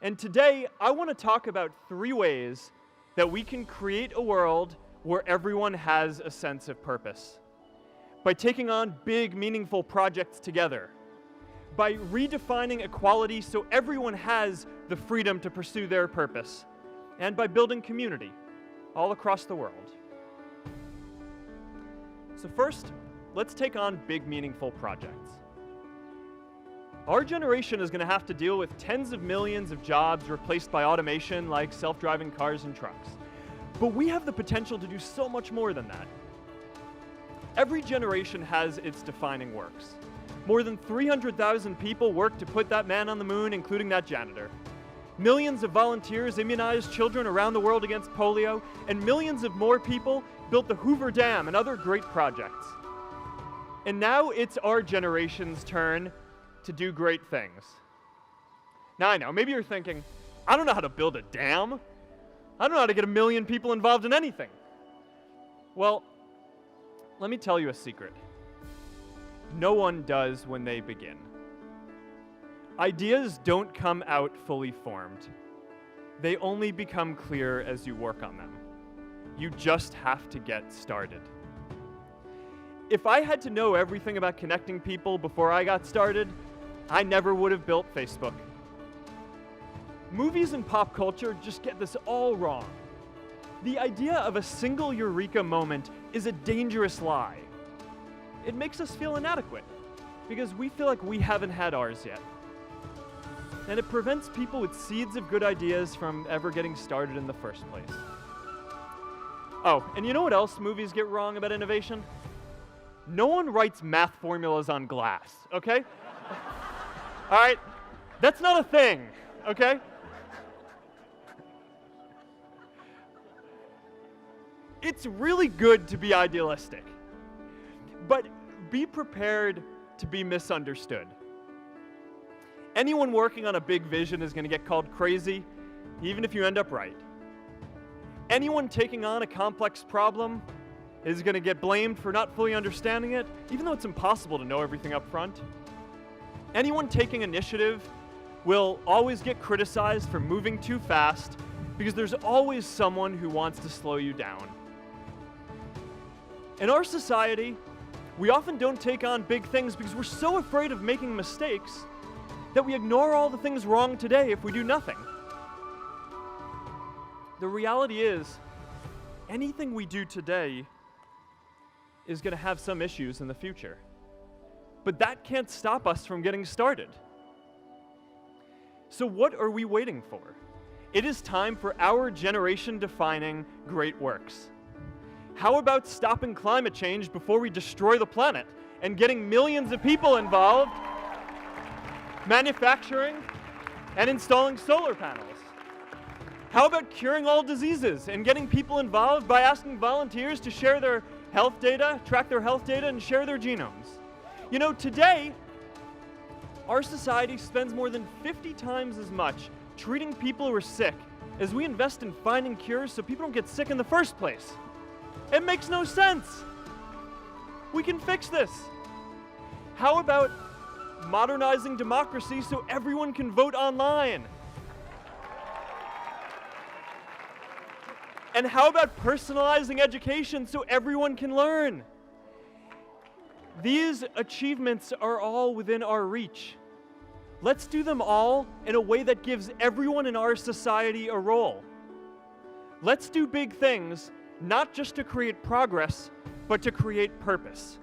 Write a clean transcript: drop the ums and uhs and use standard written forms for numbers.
And today, I want to talk about 3 ways that we can create a world where everyone has a sense of purpose. By taking on big, meaningful projects together. By redefining equality so everyone has the freedom to pursue their purpose. And by building community all across the world. So first, let's take on big, meaningful projects. Our generation is going to have to deal with tens of millions of jobs replaced by automation like self-driving cars and trucks. But we have the potential to do so much more than that. Every generation has its defining works. More than 300,000 people worked to put that man on the moon, including that janitor. Millions of volunteers immunized children around the world against polio, and millions of more people built the Hoover Dam and other great projects. And now it's our generation's turn to do great things. Now I know, maybe you're thinking, I don't know how to build a dam. I don't know how to get 1 million people involved in anything. Well, let me tell you a secret. No one does when they begin. Ideas don't come out fully formed. They only become clear as you work on them. You just have to get started. If I had to know everything about connecting people before I got started, I never would have built Facebook. Movies and pop culture just get this all wrong. The idea of a single eureka moment is a dangerous lie. It makes us feel inadequate because we feel like we haven't had ours yet. And it prevents people with seeds of good ideas from ever getting started in the first place. Oh, and you know what else movies get wrong about innovation? No one writes math formulas on glass, okay? All right, that's not a thing, okay? It's really good to be idealistic, but be prepared to be misunderstood. Anyone working on a big vision is going to get called crazy, even if you end up right. Anyone taking on a complex problem is going to get blamed for not fully understanding it, even though it's impossible to know everything up front. Anyone taking initiative will always get criticized for moving too fast because there's always someone who wants to slow you down. In our society, we often don't take on big things because we're so afraid of making mistakes that we ignore all the things wrong today if we do nothing. The reality is, anything we do today is going to have some issues in the future. But that can't stop us from getting started. So what are we waiting for? It is time for our generation-defining great works. How about stopping climate change before we destroy the planet and getting millions of people involved, manufacturing and installing solar panels? How about curing all diseases and getting people involved by asking volunteers to share their health data, track their health data, and share their genomes? You know, today, our society spends more than 50 times as much treating people who are sick as we invest in finding cures so people don't get sick in the first place. It makes no sense. We can fix this. How about modernizing democracy so everyone can vote online? And how about personalizing education so everyone can learn? These achievements are all within our reach. Let's do them all in a way that gives everyone in our society a role. Let's do big things, not just to create progress, but to create purpose.